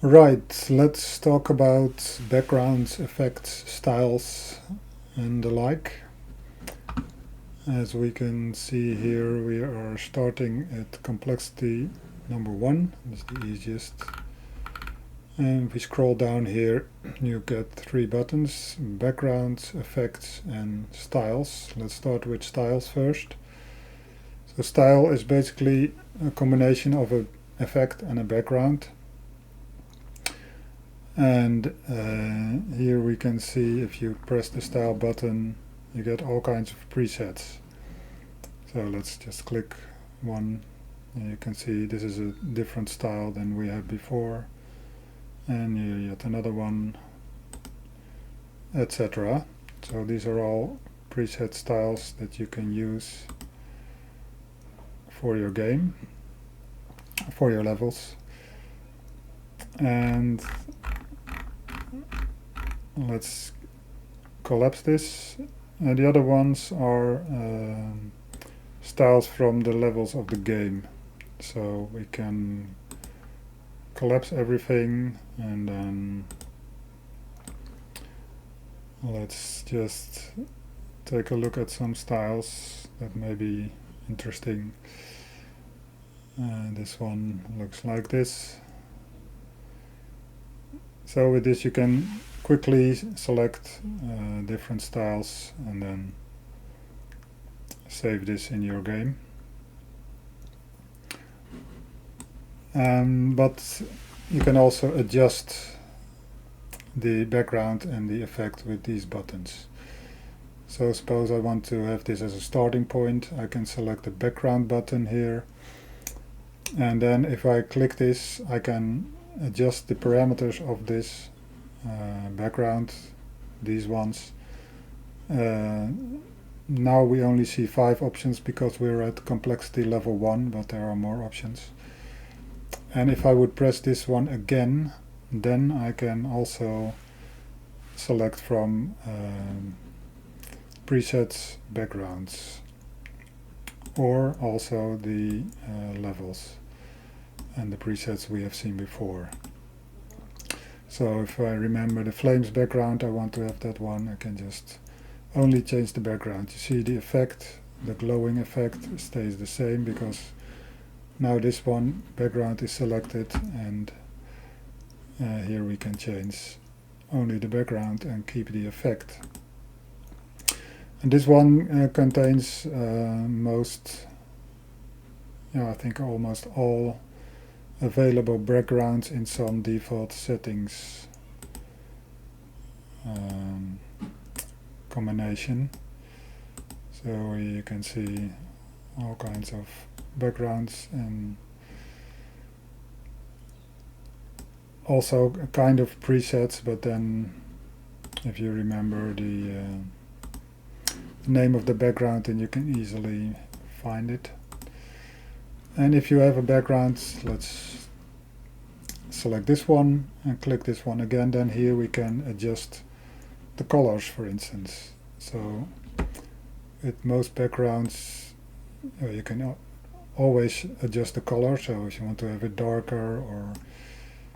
Right, let's talk about backgrounds, effects, styles, and the like. As we can see here, we are starting at complexity number 1. That's the easiest. And if we scroll down here, you get 3 buttons: backgrounds, effects, and styles. Let's start with styles first. So style is basically a combination of an effect and a background. And here we can see, if you press the style button, you get all kinds of presets. So let's just click one, and you can see this is a different style than we had before, and yet another one, etc. So these are all preset styles that you can use for your game, for your levels. And let's collapse this. And the other ones are styles from the levels of the game. So we can collapse everything, and then let's just take a look at some styles that may be interesting. This one looks like this. So with this you can quickly select different styles and then save this in your game. But you can also adjust the background and the effect with these buttons. So suppose I want to have this as a starting point, I can select the background button here, and then if I click this I can adjust the parameters of this background, these ones. Now we only see 5 options because we're at complexity level 1, but there are more options. And if I would press this one again, then I can also select from presets, backgrounds, or also the levels and the presets we have seen before. So if I remember the flames background, I want to have that one, I can just only change the background. You see the effect, the glowing effect stays the same because now this one background is selected, and here we can change only the background and keep the effect. And this one contains I think almost all available backgrounds in some default settings combination. So you can see all kinds of backgrounds, and also a kind of presets, but then if you remember the name of the background, then you can easily find it. And if you have a background, let's select this one and click this one again, then here we can adjust the colors, for instance. So with most backgrounds you can always adjust the color, so if you want to have it darker or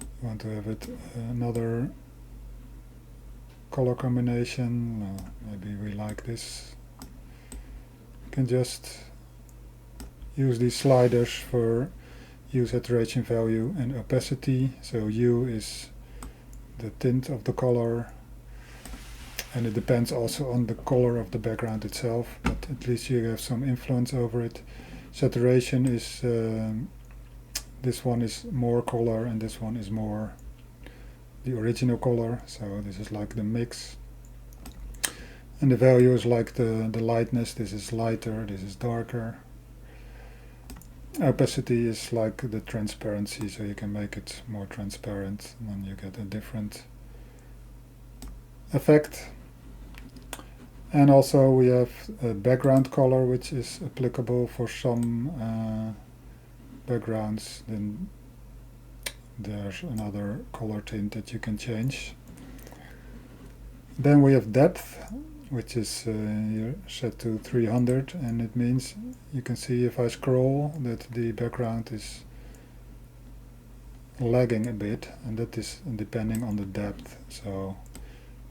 you want to have it another color combination, maybe we like this, you can just use these sliders for hue, saturation value, and opacity. So hue is the tint of the color, and it depends also on the color of the background itself, but at least you have some influence over it. Saturation is this one is more color and this one is more the original color, so this is like the mix. And the value is like the lightness, this is lighter, this is darker. Opacity is like the transparency, so you can make it more transparent and then you get a different effect. And also we have a background color, which is applicable for some backgrounds. Then there's another color tint that you can change. Then we have depth, which is here set to 300, and it means you can see if I scroll that the background is lagging a bit, and that is depending on the depth. So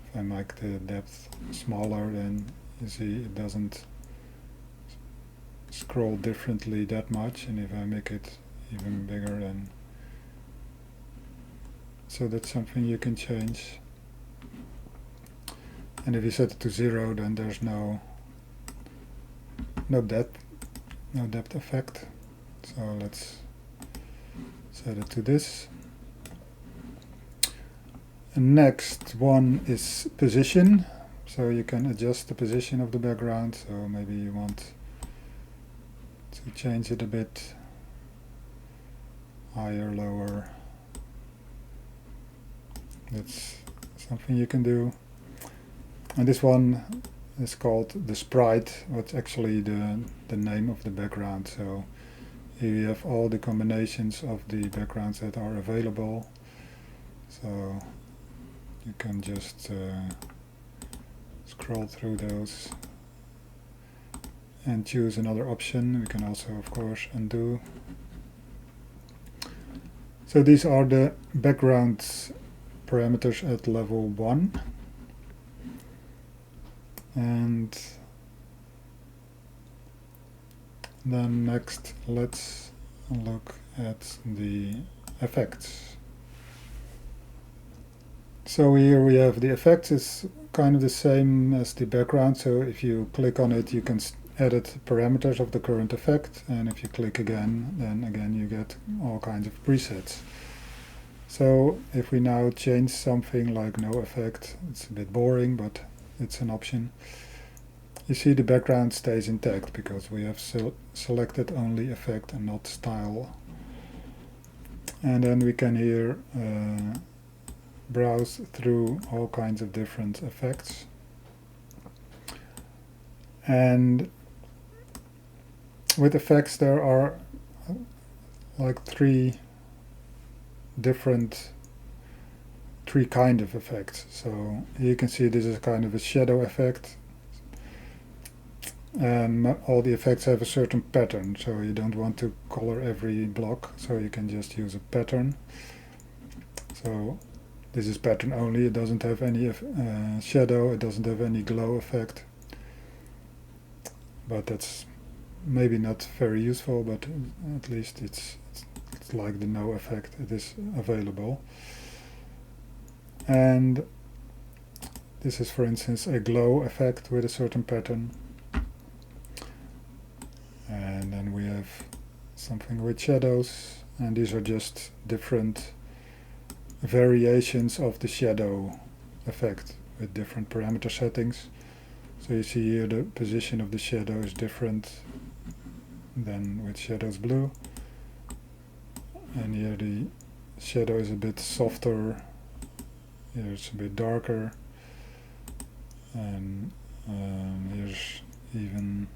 if I make the depth smaller, then you see it doesn't scroll differently that much, and if I make it even bigger, then so that's something you can change. And if you set it to 0, then there's no depth effect. So let's set it to this. And next one is position. So you can adjust the position of the background. So maybe you want to change it a bit higher, lower. That's something you can do. And this one is called the sprite, what's actually the name of the background. So here you have all the combinations of the backgrounds that are available. So you can just scroll through those and choose another option. We can also, of course, undo. So these are the background parameters at level 1. And then next, let's look at the effects. So here we have the effects. It's kind of the same as the background. So if you click on it, you can edit parameters of the current effect. And if you click again, then again you get all kinds of presets. So if we now change something like no effect, it's a bit boring, but it's an option. You see the background stays intact because we have selected only effect and not style. And then we can here browse through all kinds of different effects. And with effects there are like three kind of effects. So here you can see this is kind of a shadow effect, and all the effects have a certain pattern, so you don't want to color every block, so you can just use a pattern. So this is pattern only, it doesn't have any shadow, it doesn't have any glow effect, but that's maybe not very useful, but at least it's like the no effect, it is available. And this is, for instance, a glow effect with a certain pattern. And then we have something with shadows, and these are just different variations of the shadow effect with different parameter settings. So you see here the position of the shadow is different than with shadows blue. And here the shadow is a bit softer. Here it's a bit darker, and here's even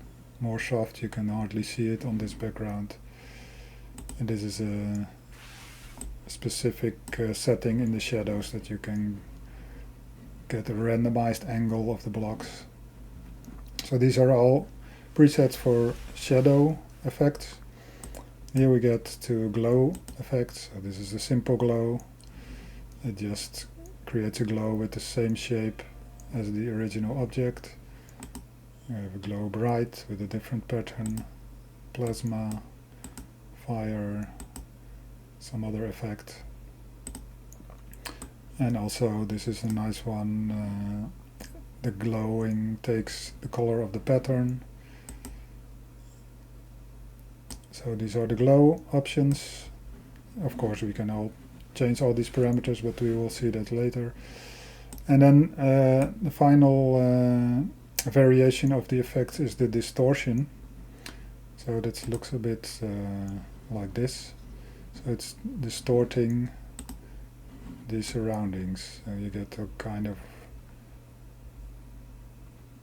more soft. You can hardly see it on this background. And this is a specific setting in the shadows that you can get a randomized angle of the blocks. So these are all presets for shadow effects. Here we get to glow effects. So this is a simple glow. It just creates a glow with the same shape as the original object. We have a glow bright with a different pattern, plasma, fire, some other effect. And also this is a nice one, the glowing takes the color of the pattern. So these are the glow options. Of course we can all change all these parameters, but we will see that later. And then the final variation of the effects is the distortion. So that looks a bit like this. So it's distorting the surroundings. So you get a kind of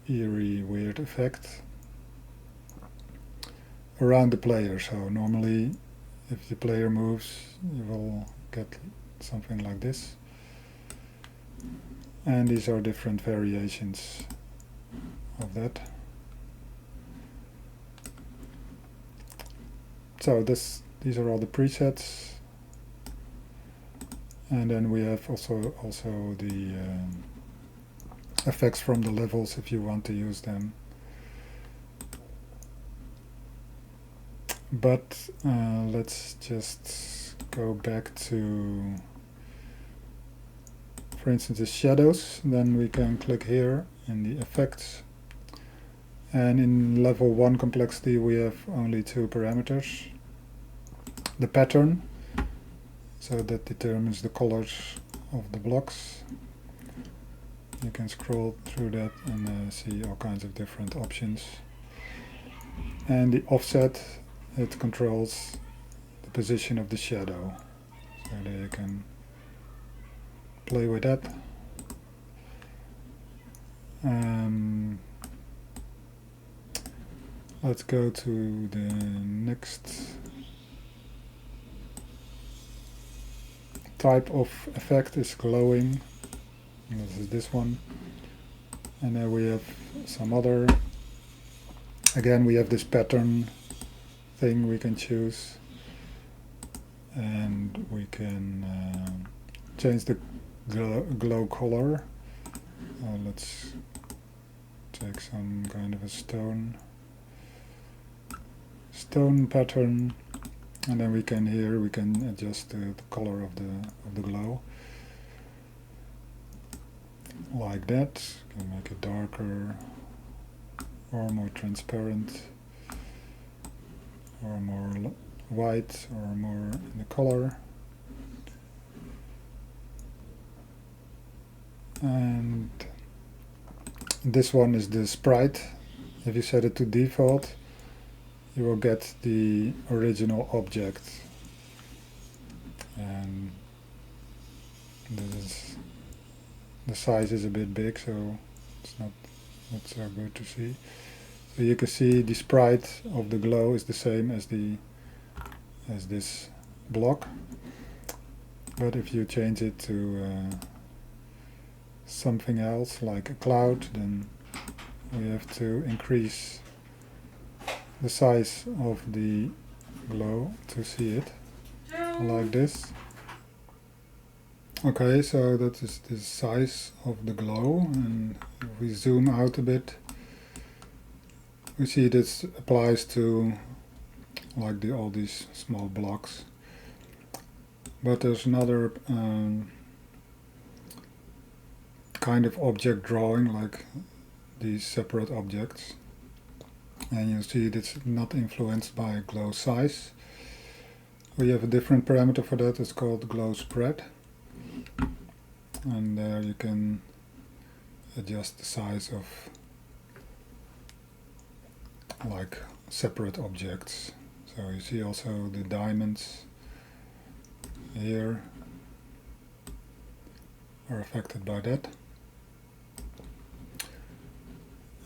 eerie, weird effect around the player. So normally if the player moves, you will get something like this. And these are different variations of that. So these are all the presets. And then we have also the effects from the levels if you want to use them. But let's just go back to, for instance, the shadows. Then we can click here in the effects. And in level 1 complexity we have only 2 parameters. The pattern, so that determines the colors of the blocks. You can scroll through that and see all kinds of different options. And the offset, it controls the position of the shadow. So there you can play with that. Let's go to the next type of effect, is glowing. This is this one. And then we have some other. Again, we have this pattern thing we can choose. And we can change the glow color. Let's take some kind of a stone pattern, and then we can adjust the color of the glow like that. You can make it darker or more transparent or more white or more in the color. And this one is the sprite. If you set it to default, you will get the original object. And the size is a bit big, so it's not so good to see. So you can see the sprite of the glow is the same as this block. But if you change it to something else like a cloud, then we have to increase the size of the glow to see it, like this. Okay, so that is the size of the glow, and if we zoom out a bit, we see this applies to like all these small blocks. But there's another kind of object drawing, like these separate objects. And you see it's not influenced by glow size. We have a different parameter for that, it's called glow spread. And there you can adjust the size of like separate objects. So you see also the diamonds here are affected by that.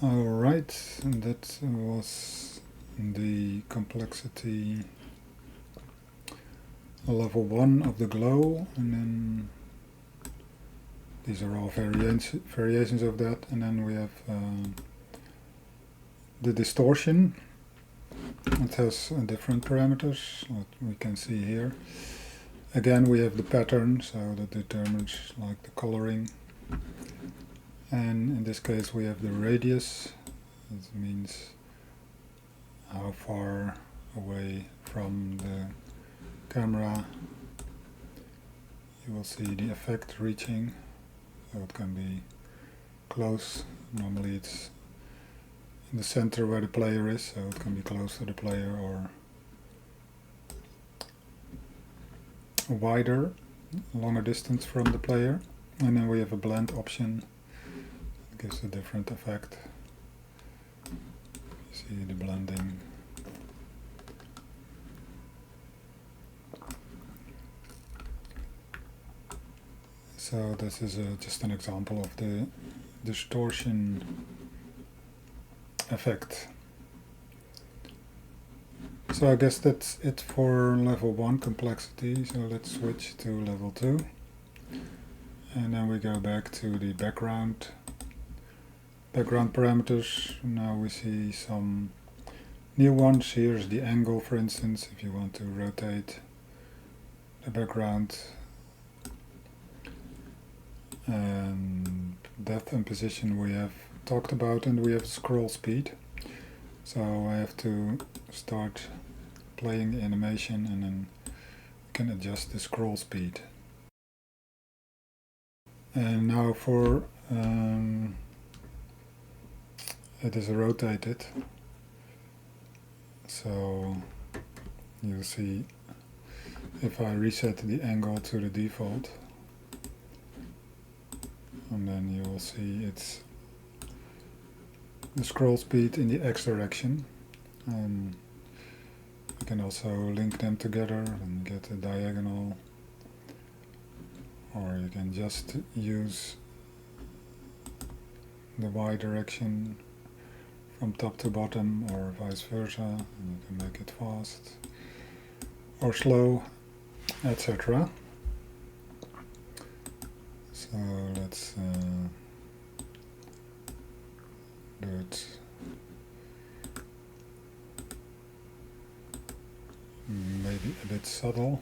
Alright, and that was the complexity level 1 of the glow, and then these are all variations of that, and then we have the distortion. It has different parameters, what we can see here. Again, we have the pattern, so that determines like the coloring. And in this case we have the radius. It means how far away from the camera you will see the effect reaching. So it can be close. Normally it's in the center where the player is, so it can be close to the player or wider, longer distance from the player. And then we have a blend option. Gives a different effect. You see the blending. So this is just an example of the distortion effect. So I guess that's it for level 1 complexity. So let's switch to level 2. And then we go back to the background parameters. Now we see some new ones. Here's the angle, for instance, if you want to rotate the background And depth and position we have talked about, and we have scroll speed. So I have to start playing the animation and then you can adjust the scroll speed. And now for it is rotated, so you'll see if I reset the angle to the default, and then you will see it's the scroll speed in the X direction. You can also link them together and get a diagonal, or you can just use the Y direction from top to bottom, or vice versa, and you can make it fast or slow, etc. So let's do it maybe a bit subtle.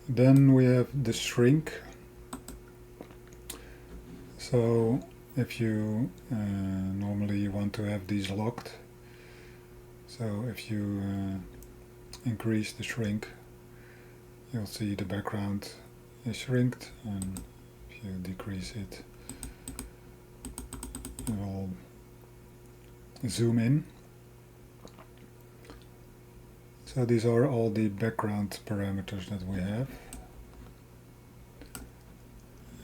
Then we have the shrink. So if you normally want to have these locked, so if you increase the shrink, you'll see the background is shrinked, and if you decrease it, it will zoom in. So these are all the background parameters that we have.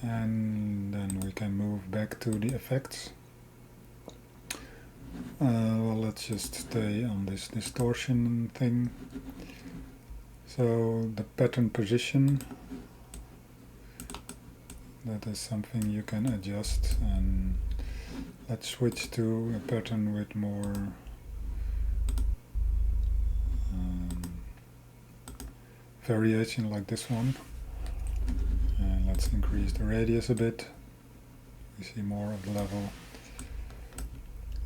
And then we can move back to the effects. Well, let's just stay on this distortion thing. So the pattern position, that is something you can adjust, and let's switch to a pattern with more variation, like this one. And let's increase the radius a bit. We see more of the level.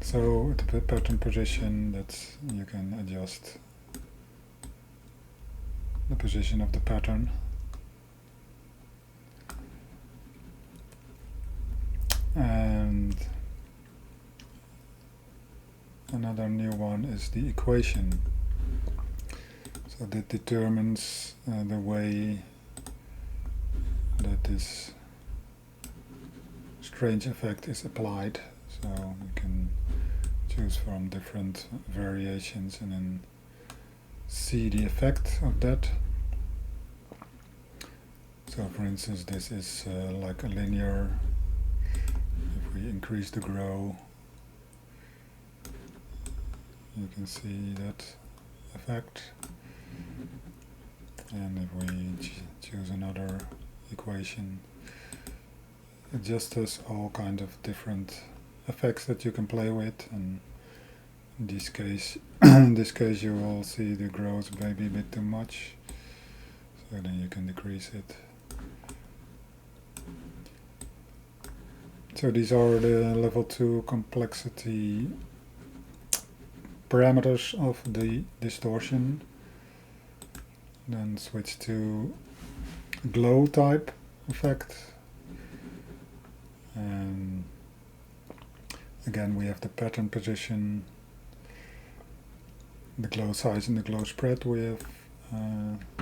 So the pattern position, that you can adjust the position of the pattern. And another new one is the equation. So that determines the way that this strange effect is applied. So you can choose from different variations and then see the effect of that. So for instance, this is like a linear. If we increase the grow, you can see that effect. And if we choose another equation, it just has all kind of different effects that you can play with. And in this case, you will see the growth maybe a bit too much, so then you can decrease it. So these are the level 2 complexity parameters of the distortion. Then switch to glow type effect, and again we have the pattern position, the glow size and the glow spread we have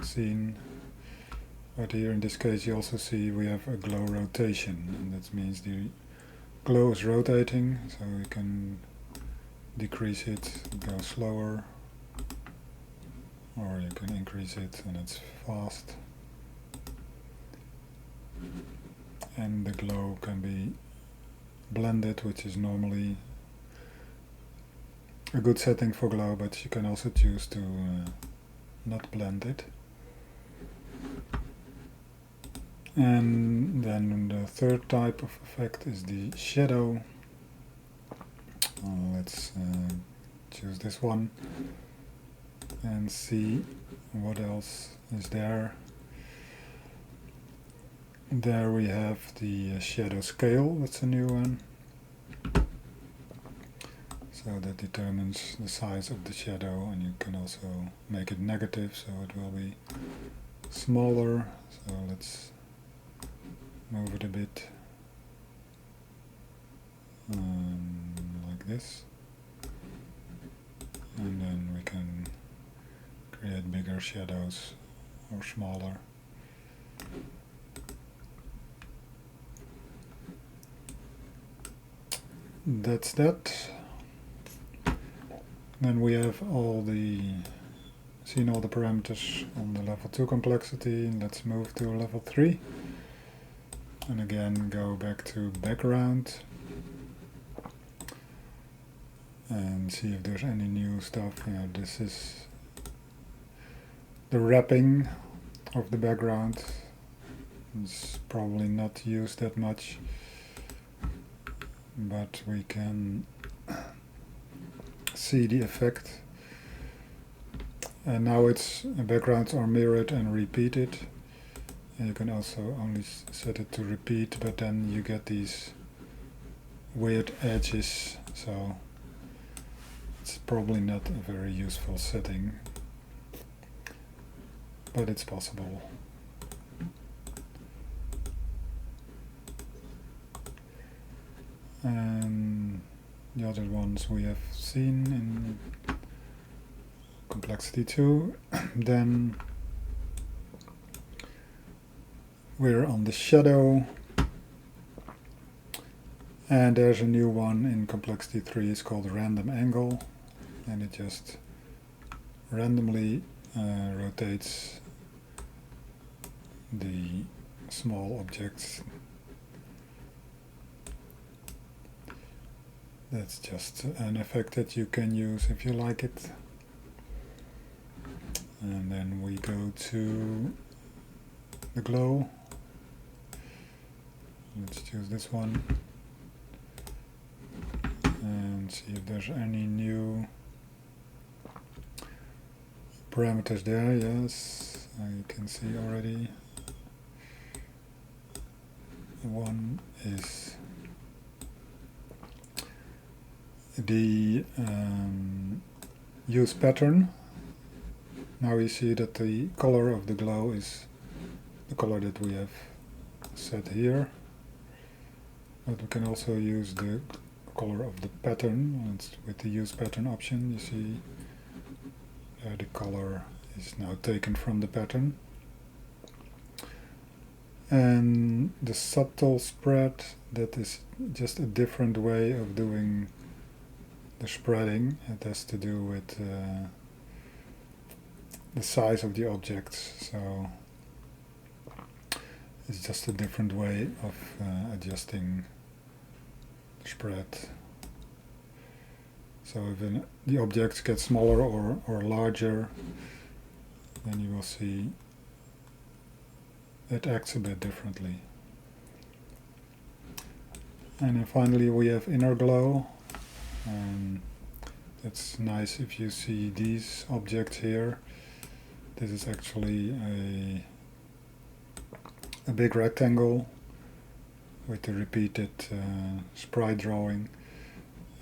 seen, but here in this case you also see we have a glow rotation, and that means the glow is rotating, so we can decrease it, go slower, or you can increase it and it's fast. And the glow can be blended, which is normally a good setting for glow, but you can also choose to not blend it. And then the third type of effect is the shadow. Let's choose this one and see what else is there. There we have the shadow scale, that's a new one. So that determines the size of the shadow, and you can also make it negative, so it will be smaller. So let's move it a bit like this, and then we can create bigger shadows or smaller. That's that. Then we have seen all the parameters on the level 2 complexity. Let's move to level 3. And again, go back to background and see if there's any new stuff. This is the wrapping of the background. It's probably not used that much, but we can see the effect. And now backgrounds are mirrored and repeated. And you can also only set it to repeat, but then you get these weird edges, so it's probably not a very useful setting, but it's possible. And the other ones we have seen in complexity 2. Then we're on the shadow, and there's a new one in complexity 3. It's called random angle, and it just randomly rotates the small objects. That's just an effect that you can use if you like it. And then we go to the glow. Let's choose this one and see if there's any new parameters there. Yes, you can see already. One is the use pattern. Now you see that the color of the glow is the color that we have set here, but we can also use the color of the pattern. With the use pattern option, you see the color is now taken from the pattern. And the subtle spread, that is just a different way of doing the spreading. It has to do with the size of the objects, so it's just a different way of adjusting the spread. So if the objects get smaller or larger, then you will see it acts a bit differently. And then finally we have inner glow. It's nice if you see these objects here. This is actually a big rectangle with the repeated sprite drawing,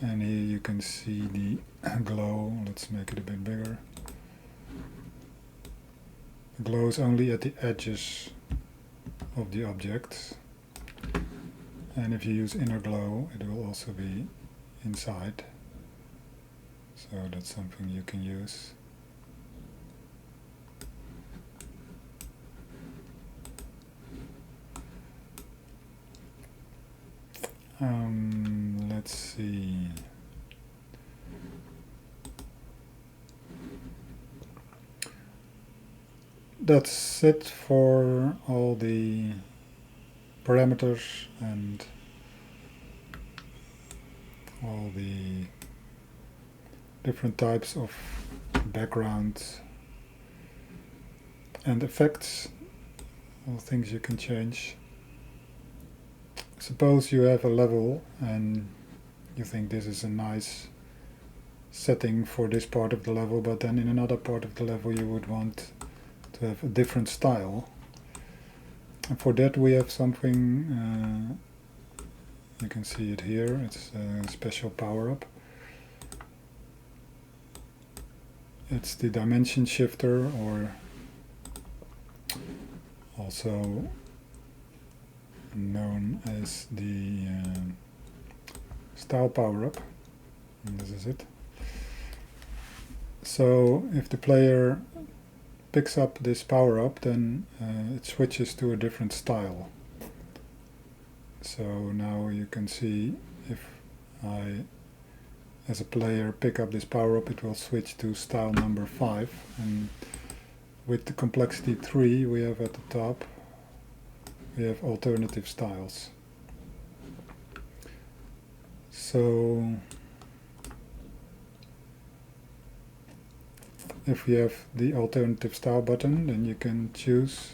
and here you can see the glow. Let's make it a bit bigger. The glow is only at the edges of the objects, and if you use inner glow it will also be inside, so that's something you can use. Let's see. That's it for all the parameters and all the different types of backgrounds and effects, all things you can change. Suppose you have a level and you think this is a nice setting for this part of the level, but then in another part of the level you would want to have a different style. And for that we have something, you can see it here, it's a special power-up. It's the dimension shifter, or also known as the style power-up, and this is it. So if the player picks up this power-up, then it switches to a different style. So now you can see if I, as a player, pick up this power-up, it will switch to style number 5. And with the complexity 3 we have at the top, we have alternative styles. So if you have the alternative style button, then you can choose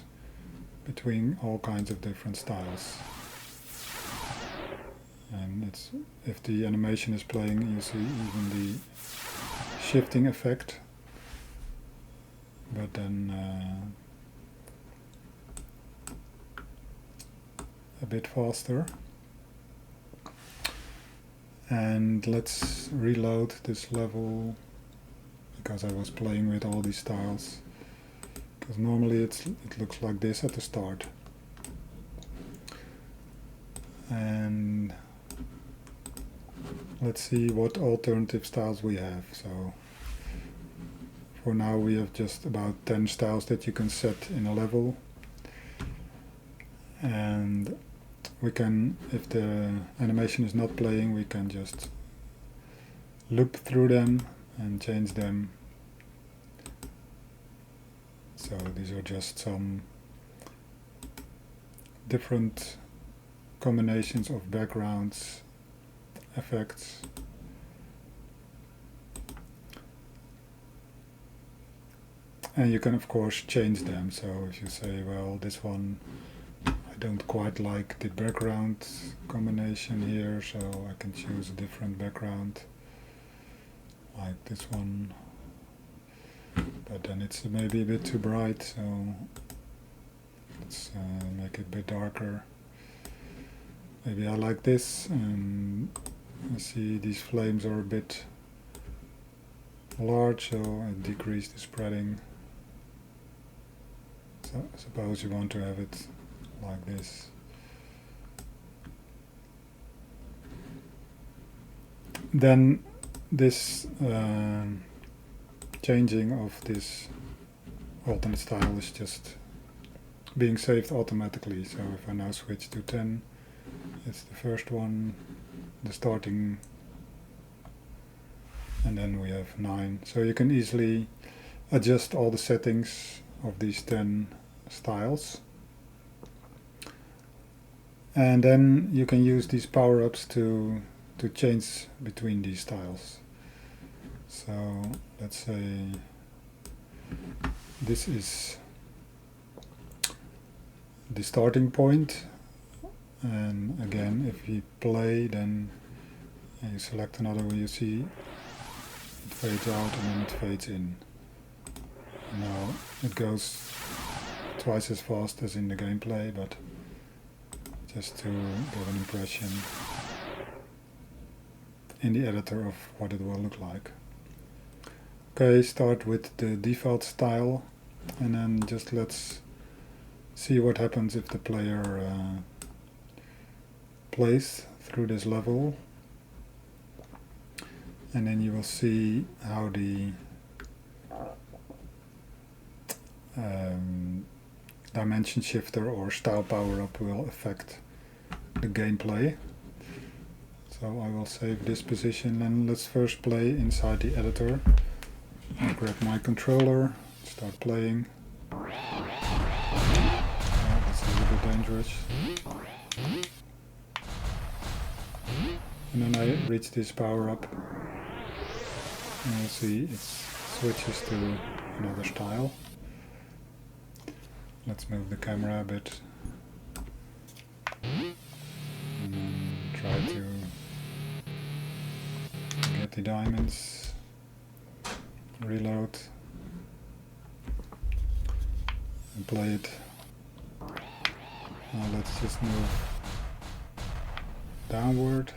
between all kinds of different styles. And it's, if the animation is playing, you see even the shifting effect, but then a bit faster. And let's reload this level, because I was playing with all these styles, because normally it looks like this at the start. And let's see what alternative styles we have. So for now we have just about 10 styles that you can set in a level, and we can, if the animation is not playing, we can just loop through them and change them. So these are just some different combinations of backgrounds, effects. And you can of course change them. So if you say, well, this one, I don't quite like the background combination here, so I can choose a different background, like this one. But then it's maybe a bit too bright, so let's make it a bit darker. Maybe I like this, and I see these flames are a bit large, so I decrease the spreading. So suppose you want to have it like this. Then this changing of this alternate style is just being saved automatically. So if I now switch to 10, it's the first one, the starting, and then we have 9. So you can easily adjust all the settings of these 10 styles. And then you can use these power-ups to change between these styles. So let's say this is the starting point, and again if you play, then you select another one, you see it fades out and then it fades in. Now it goes twice as fast as in the gameplay, but just to give an impression in the editor of what it will look like. Okay, start with the default style, and then just let's see what happens if the player plays through this level, and then you will see how the dimension shifter or style power-up will affect the gameplay. So I will save this position, and let's first play inside the editor. I'll grab my controller, start playing. That's a little bit dangerous. And then I reach this power up, and you'll see it switches to another style. Let's move the camera a bit and then try to get the diamonds. Reload and play it. Now let's just move downward.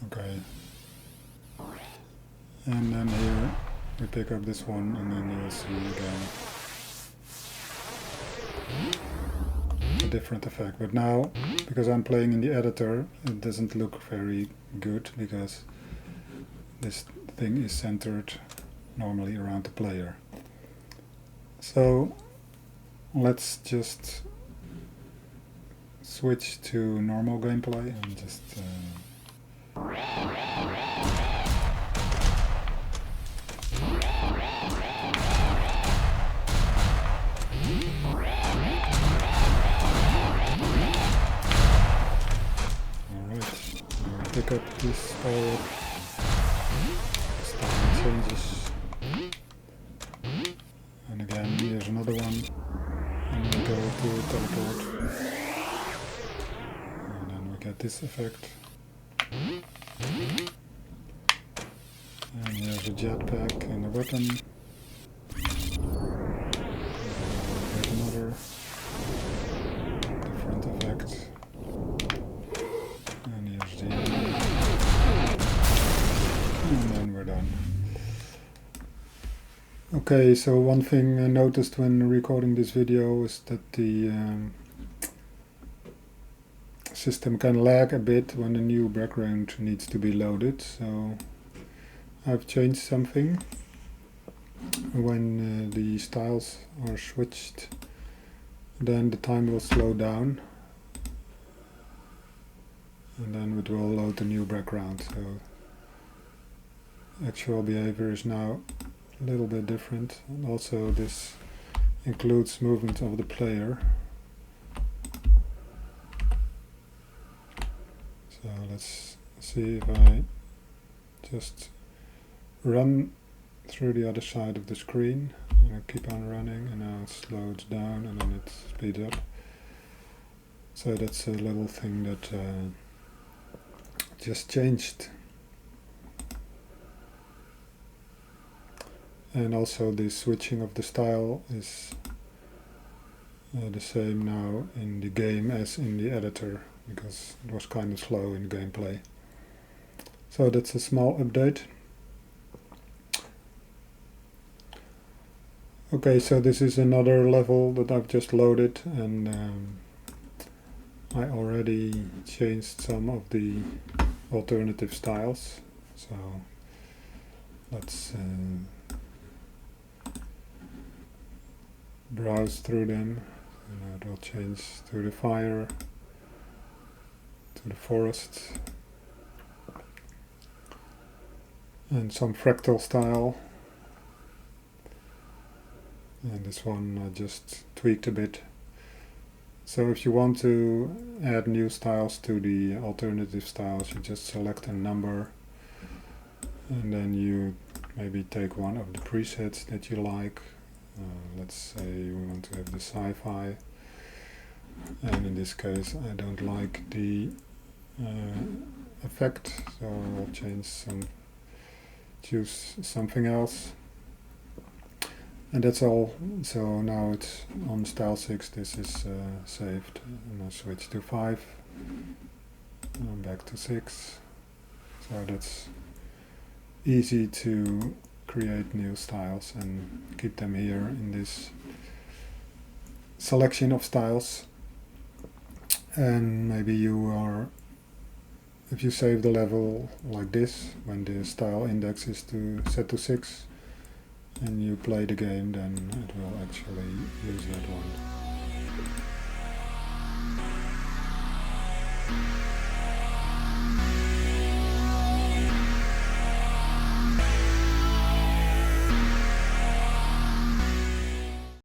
Okay. And then here we pick up this one, and then you'll see again a different effect. But now, because I'm playing in the editor, it doesn't look very good because this thing is centered normally around the player. So let's just switch to normal gameplay and just pick up this style changes, and again here's another one, and we go to teleport, and then we get this effect, and here's a jetpack and a weapon, get another different effect. And then we're done. Okay, so one thing I noticed when recording this video is that the system can lag a bit when a new background needs to be loaded. So I've changed something. When the styles are switched, then the time will slow down. And then it will load the new background. So actual behavior is now a little bit different, and also this includes movement of the player. So let's see if I just run through the other side of the screen, and I keep on running, and now it slows down and then it speeds up. So that's a little thing that just changed. And also the switching of the style is the same now in the game as in the editor, because it was kind of slow in gameplay. So that's a small update. Okay, so this is another level that I've just loaded, and I already changed some of the alternative styles. So let's browse through them, and it will change to the fire, to the forest, and some fractal style. And this one I just tweaked a bit. So if you want to add new styles to the alternative styles, you just select a number, and then you maybe take one of the presets that you like. Let's say we want to have the sci-fi, and in this case I don't like the effect, so I'll choose something else, and that's all. So now it's on style 6, this is saved, and I switch to 5, and back to 6, so that's easy to create new styles and keep them here in this selection of styles. And maybe if you save the level like this, when the style index is set to 6, and you play the game, then it will actually use that one.